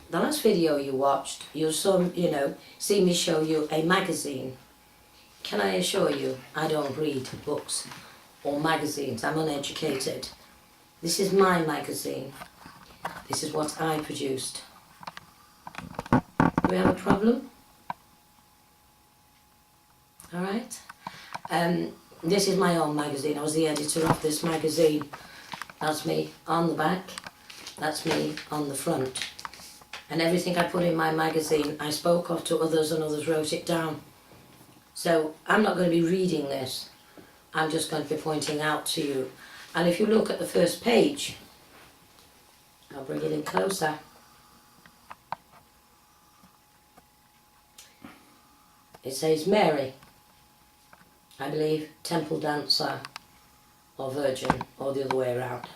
the last video you watched, you saw, see me show you a magazine. Can I assure you, I don't read books or magazines. I'm uneducated. This is my magazine. This is what I produced. Do we have a problem? All right. This is my own magazine. I was the editor of this magazine. That's me on the back. That's me on the front. And everything I put in my magazine, I spoke of to others and others wrote it down. So I'm not going to be reading this. I'm just going to be pointing out to you. And if you look at the first page, I'll bring it in closer. It says Mary, I believe, temple dancer or virgin, or the other way around.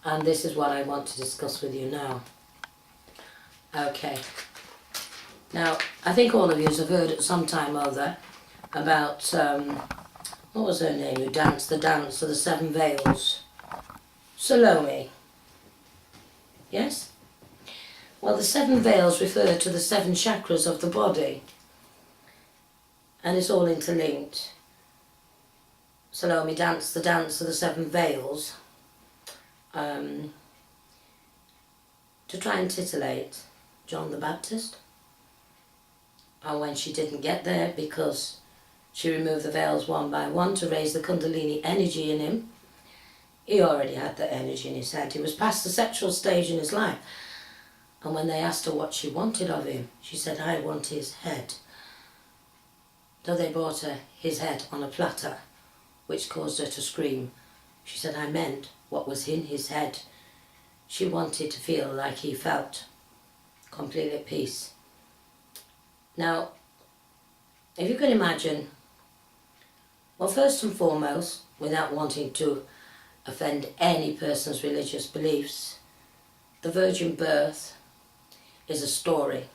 And this is what I want to discuss with you now. Okay. Now, I think all of you have heard at some time or other about, what was her name, who danced the dance of the 7 veils? Salome. Yes? Well, the 7 veils refer to the 7 chakras of the body. And it's all interlinked. Salome danced the dance of the 7 veils to try and titillate John the Baptist. And when she didn't get there, because she removed the veils one by one to raise the Kundalini energy in him, he already had that energy in his head. He was past the sexual stage in his life. And when they asked her what she wanted of him, she said, I want his head. Though they brought her his head on a platter, which caused her to scream, she said, I meant what was in his head. She wanted to feel like he felt, completely at peace. Now, if you can imagine, well, first and foremost, without wanting to offend any person's religious beliefs, the virgin birth is a story.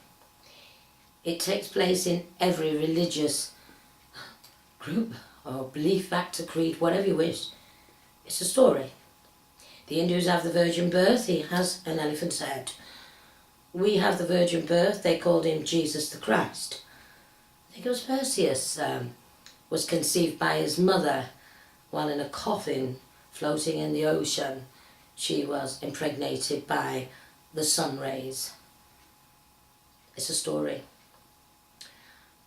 It takes place in every religious group or belief, factor, creed, whatever you wish. It's a story. The Hindus have the virgin birth, he has an elephant's head. We have the virgin birth, they called him Jesus the Christ. I think it was Perseus was conceived by his mother while in a coffin floating in the ocean. She was impregnated by the sun rays. It's a story.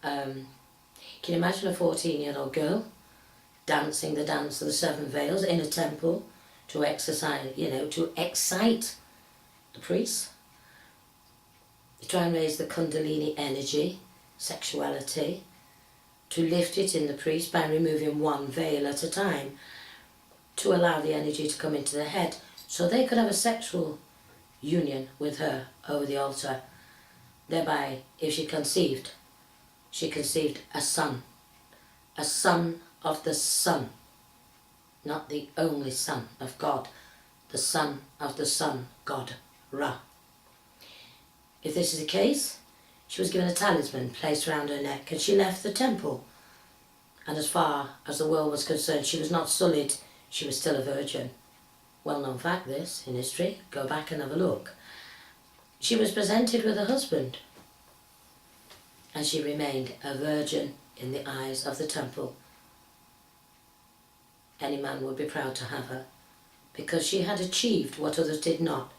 Can you imagine a 14-year-old girl dancing the dance of the 7 veils in a temple to exercise, to excite the priests? To try and raise the Kundalini energy, sexuality, to lift it in the priest by removing 1 veil at a time, to allow the energy to come into the head, so they could have a sexual union with her over the altar. Thereby, if she conceived a son of the sun, not the only son of God, the son of the sun, God, Ra. If this is the case, she was given a talisman placed around her neck and she left the temple. And as far as the world was concerned, she was not sullied, she was still a virgin. Well-known fact this in history, go back and have a look. She was presented with a husband and she remained a virgin in the eyes of the temple. Any man would be proud to have her because she had achieved what others did not.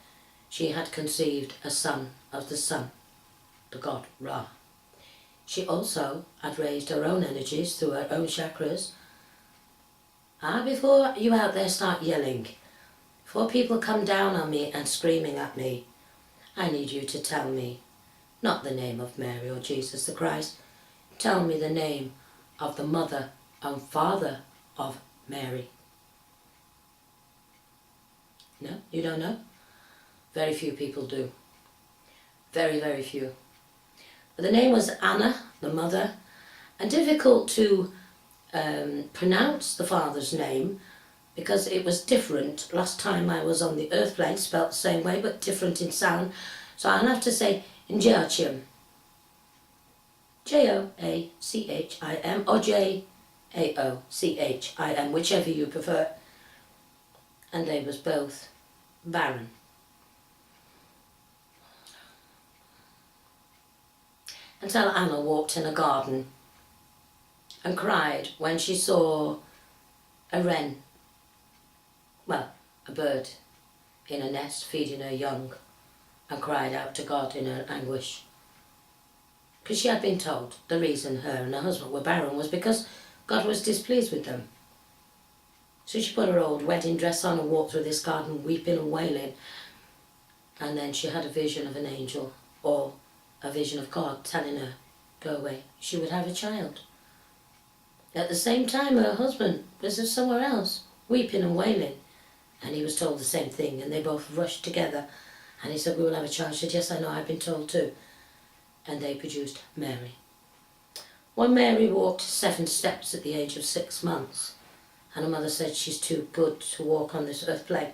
She had conceived a son of the sun, the god Ra. She also had raised her own energies through her own chakras. Before you out there start yelling, before people come down on me and screaming at me, I need you to tell me, not the name of Mary or Jesus the Christ, tell me the name of the mother and father of Mary. No, you don't know? Very few people do. Very, very few. But the name was Anna, the mother, and difficult to pronounce the father's name because it was different. Last time I was on the earth plane, spelt the same way but different in sound. So I'll have to say Joachim. Joachim or Jaochim, whichever you prefer. And they was both barren. until Anna walked in a garden and cried when she saw a wren, well, a bird, in a nest feeding her young, and cried out to God in her anguish. Because she had been told the reason her and her husband were barren was because God was displeased with them. So she put her old wedding dress on and walked through this garden weeping and wailing. And then she had a vision of an angel, or a vision of God telling her, go away, she would have a child. At the same time, her husband was somewhere else, weeping and wailing. And he was told the same thing, and they both rushed together. And he said, we will have a child. She said, yes, I know, I've been told too. And they produced Mary. When Mary walked 7 steps at the age of 6 months, and her mother said she's too good to walk on this earth plane,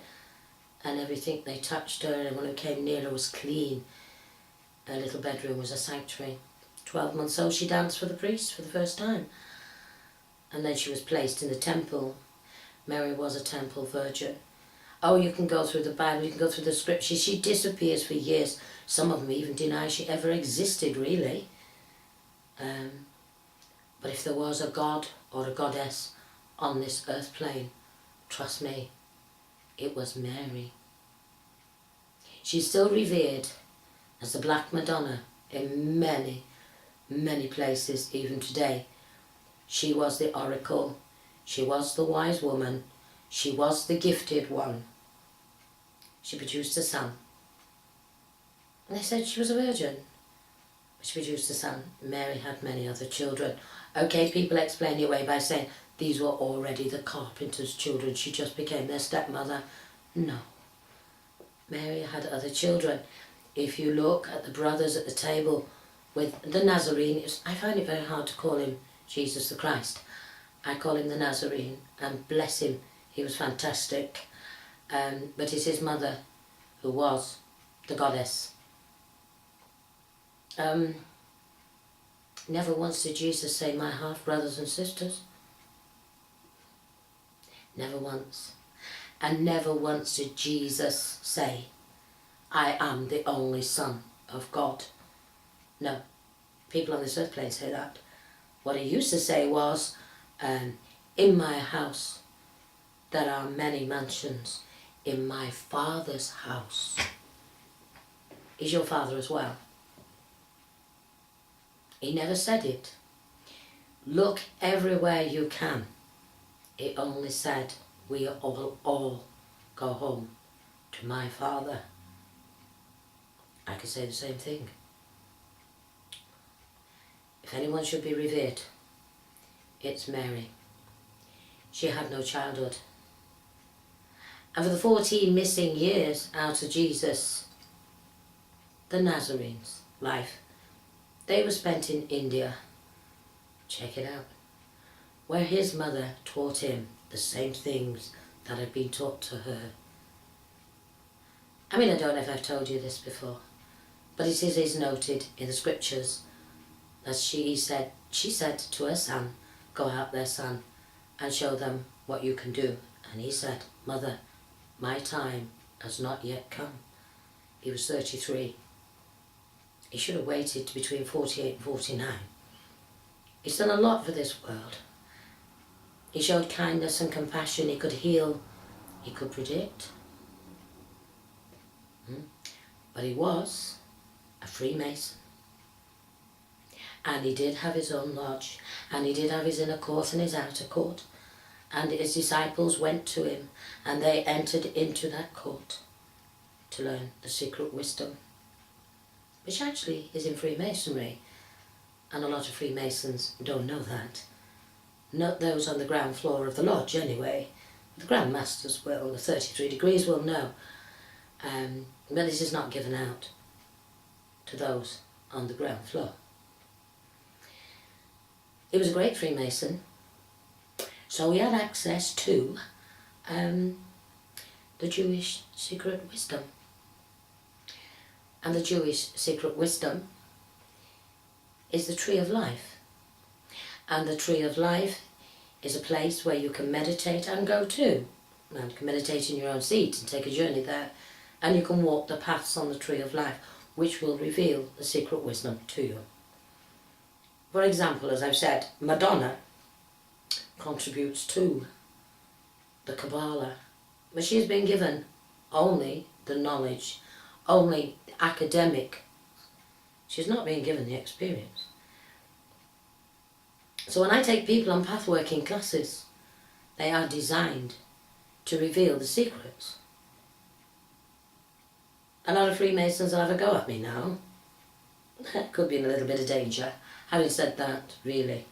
and everything they touched her, and everyone who came near her was clean. Her little bedroom was a sanctuary. 12 months old, she danced for the priest for the first time. And then she was placed in the temple. Mary was a temple virgin. Oh, you can go through the Bible, you can go through the scriptures. She disappears for years. Some of them even deny she ever existed, really. But if there was a god or a goddess on this earth plane, trust me, it was Mary. She's still revered as the Black Madonna in many, many places, even today. She was the oracle, she was the wise woman, she was the gifted one. She produced a son. And they said she was a virgin, but she produced a son. Mary had many other children. Okay, people explain it away by saying these were already the carpenter's children, she just became their stepmother. No. Mary had other children. If you look at the brothers at the table with the Nazarene, I find it very hard to call him Jesus the Christ. I call him the Nazarene, and bless him, he was fantastic. But it's his mother who was the goddess. Never once did Jesus say, my half-brothers and sisters. Never once. And never once did Jesus say, I am the only Son of God. No. People on this earth plane say that. What he used to say was, in my house there are many mansions. In my Father's house. Is your Father as well? He never said it. Look everywhere you can. It only said, we all go home to my Father. I could say the same thing. If anyone should be revered, it's Mary. She had no childhood. And for the 14 missing years out of Jesus, the Nazarene's life, they were spent in India. Check it out. Where his mother taught him the same things that had been taught to her. I mean, I don't know if I've told you this before, but it is noted in the scriptures that she said to her son, go out there, son, and show them what you can do. And he said, Mother, my time has not yet come. He was 33. He should have waited to between 48 and 49. He's done a lot for this world. He showed kindness and compassion. He could heal. He could predict. But he was a Freemason. And he did have his own lodge. And he did have his inner court and his outer court. And his disciples went to him, and they entered into that court to learn the secret wisdom, which actually is in Freemasonry, and a lot of Freemasons don't know that. Not those on the ground floor of the lodge anyway. The Grand Masters will, the 33 degrees will know, but this is not given out to those on the ground floor. He was a great Freemason. So we had access to the Jewish secret wisdom. And the Jewish secret wisdom is the tree of life. And the tree of life is a place where you can meditate and go to. And you can meditate in your own seat and take a journey there. And you can walk the paths on the tree of life, which will reveal the secret wisdom to you. For example, as I've said, Madonna contributes to the Kabbalah, but she's been given only the knowledge, only the academic. She's not being given the experience. So when I take people on pathworking classes, they are designed to reveal the secrets. A lot of Freemasons will have a go at me now. Could be in a little bit of danger. Having said that, really,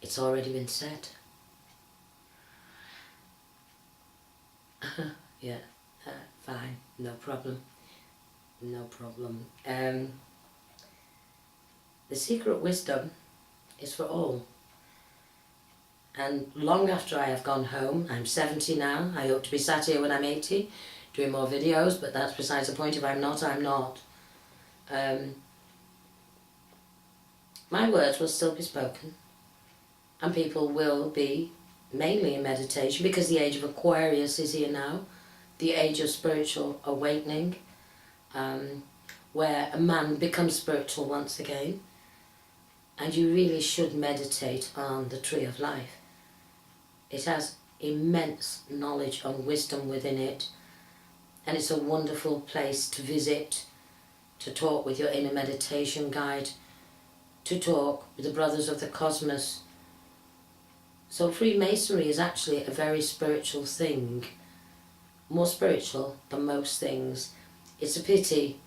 it's already been said. Yeah, fine, no problem. No problem. The secret wisdom is for all. And long after I have gone home, I'm 70 now, I hope to be sat here when I'm 80, doing more videos, but that's besides the point. If I'm not, I'm not. My words will still be spoken, and people will be mainly in meditation, because the age of Aquarius is here now, the age of spiritual awakening, where a man becomes spiritual once again, and you really should meditate on the Tree of Life. It has immense knowledge and wisdom within it, and it's a wonderful place to visit, to talk with your inner meditation guide, to talk with the brothers of the cosmos. So Freemasonry is actually a very spiritual thing, more spiritual than most things. It's a pity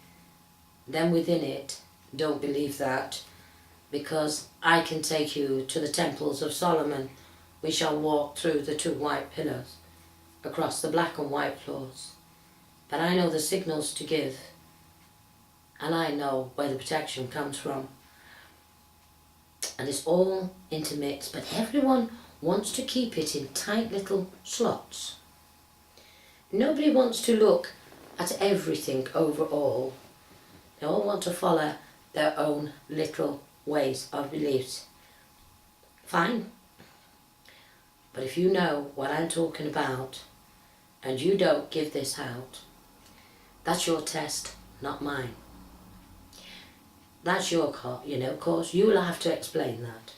them within it don't believe that, because I can take you to the temples of Solomon. We shall walk through the 2 white pillars, across the black and white floors. But I know the signals to give, and I know where the protection comes from. And it's all intermixed, but everyone wants to keep it in tight little slots. Nobody wants to look at everything overall. They all want to follow their own little ways of beliefs. Fine. But if you know what I'm talking about, and you don't give this out, that's your test, not mine. That's your course. You will have to explain that.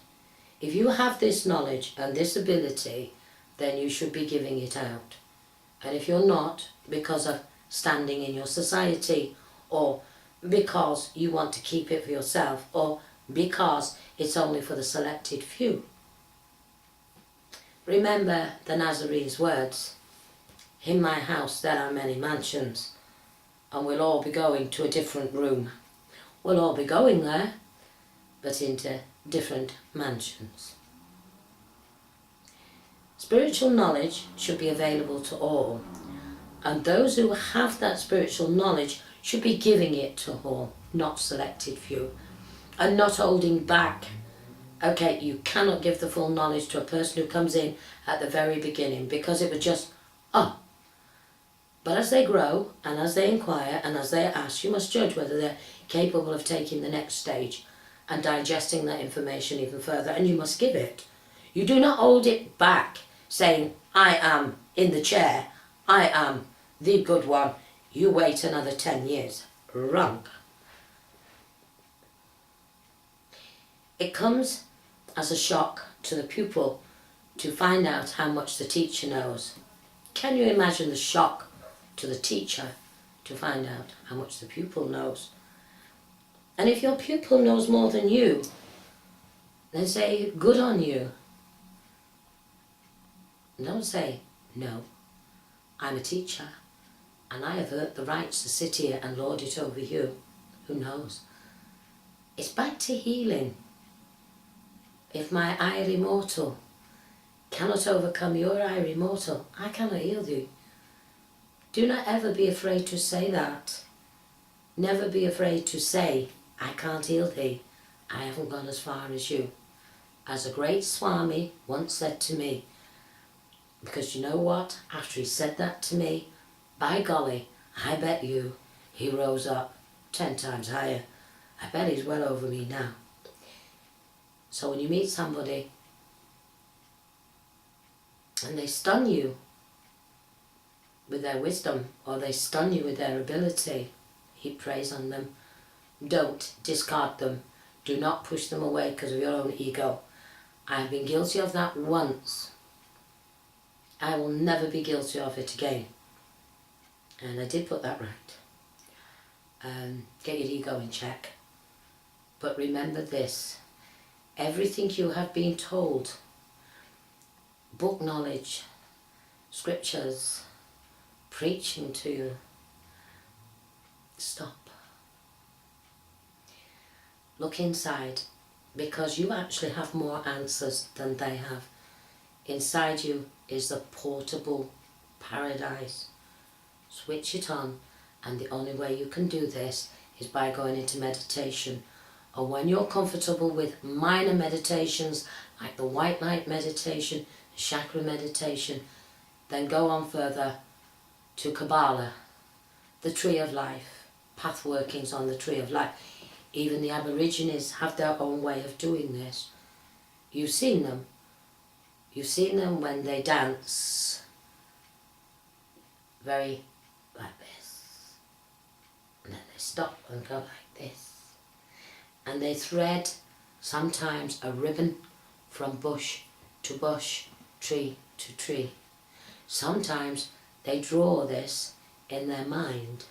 If you have this knowledge and this ability, then you should be giving it out. And if you're not, because of standing in your society, or because you want to keep it for yourself, or because it's only for the selected few, remember the Nazarene's words, "In my house there are many mansions, and we'll all be going to a different room." We'll all be going there, but into different mansions. Spiritual knowledge should be available to all, and those who have that spiritual knowledge should be giving it to all, not selected few, and not holding back. Okay, you cannot give the full knowledge to a person who comes in at the very beginning, because it was just, oh. But as they grow, and as they inquire, and as they ask, you must judge whether they're capable of taking the next stage and digesting that information even further, and you must give it. You do not hold it back, saying, I am in the chair, I am the good one, you wait another 10 years. Wrong. It comes as a shock to the pupil to find out how much the teacher knows. Can you imagine the shock to the teacher to find out how much the pupil knows? And if your pupil knows more than you, then say, good on you. Don't say, no, I'm a teacher, and I have earned the rights to sit here and lord it over you. Who knows? It's back to healing. If my ire immortal cannot overcome your ire immortal, I cannot heal thee. Do not ever be afraid to say that. Never be afraid to say, I can't heal thee. I haven't gone as far as you. As a great Swami once said to me, because you know what? After he said that to me, by golly, I bet you he rose up 10 times higher. I bet he's well over me now. So when you meet somebody and they stun you with their wisdom, or they stun you with their ability, heap praise on them. Don't discard them. Do not push them away because of your own ego. I have been guilty of that once. I will never be guilty of it again. And I did put that right. Get your ego in check. But remember this. Everything you have been told, book knowledge, scriptures, preaching to you, stop. Look inside, because you actually have more answers than they have. Inside you is the portable paradise. Switch it on, and the only way you can do this is by going into meditation. Or when you're comfortable with minor meditations like the white light meditation, the chakra meditation, then go on further to Kabbalah, the tree of life, path workings on the tree of life. Even the Aborigines have their own way of doing this. You've seen them. You've seen them when they dance very like this. And then they stop and go like this. And they thread sometimes a ribbon from bush to bush, tree to tree. Sometimes they draw this in their mind,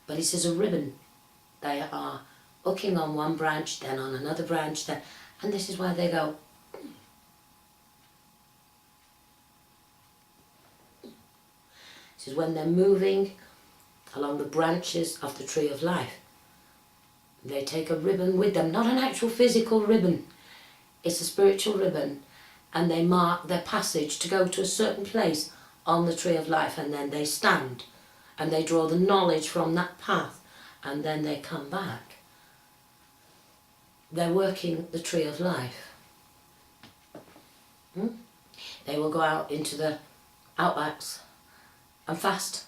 but it is a ribbon. They are hooking on one branch, then on another branch, then, and this is why they go. This is when they're moving along the branches of the tree of life. They take a ribbon with them, not an actual physical ribbon, it's a spiritual ribbon, and they mark their passage to go to a certain place on the tree of life, and then they stand and they draw the knowledge from that path, and then they come back. They're working the tree of life. They will go out into the outbacks and fast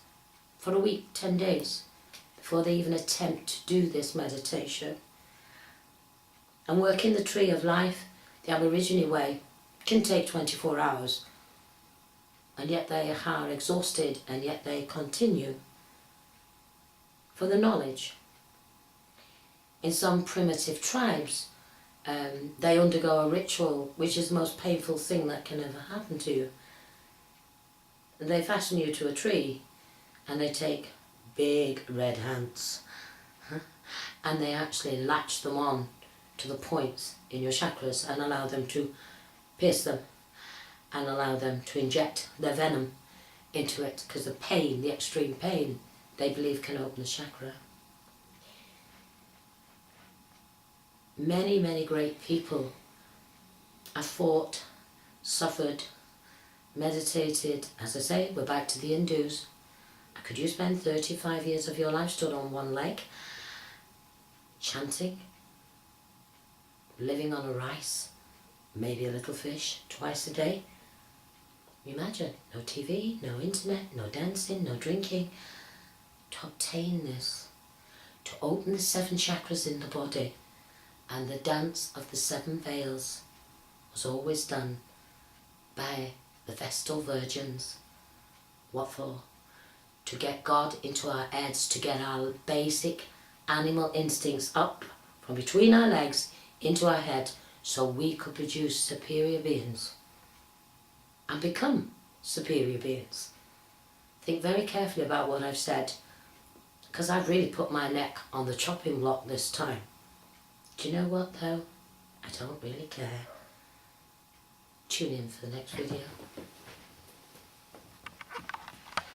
for a week, 10 days. Before they even attempt to do this meditation. And working the tree of life, the Aborigine way, can take 24 hours. And yet they are exhausted, and yet they continue for the knowledge. In some primitive tribes, they undergo a ritual which is the most painful thing that can ever happen to you. They fasten you to a tree, and they take big red hands, and they actually latch them on to the points in your chakras and allow them to pierce them and allow them to inject their venom into it, because the pain, the extreme pain, they believe can open the chakra. Many, many great people have fought, suffered, meditated. As I say, we're back to the Hindus. Could you spend 35 years of your life stood on one leg, chanting, living on a rice, maybe a little fish, twice a day? Imagine, no TV, no internet, no dancing, no drinking. To obtain this, to open the 7 chakras in the body, and the dance of the 7 veils was always done by the Vestal Virgins. What for? To get God into our heads, to get our basic animal instincts up from between our legs into our head, so we could produce superior beings and become superior beings. Think very carefully about what I've said, because I've really put my neck on the chopping block this time. Do you know what though? I don't really care. Tune in for the next video.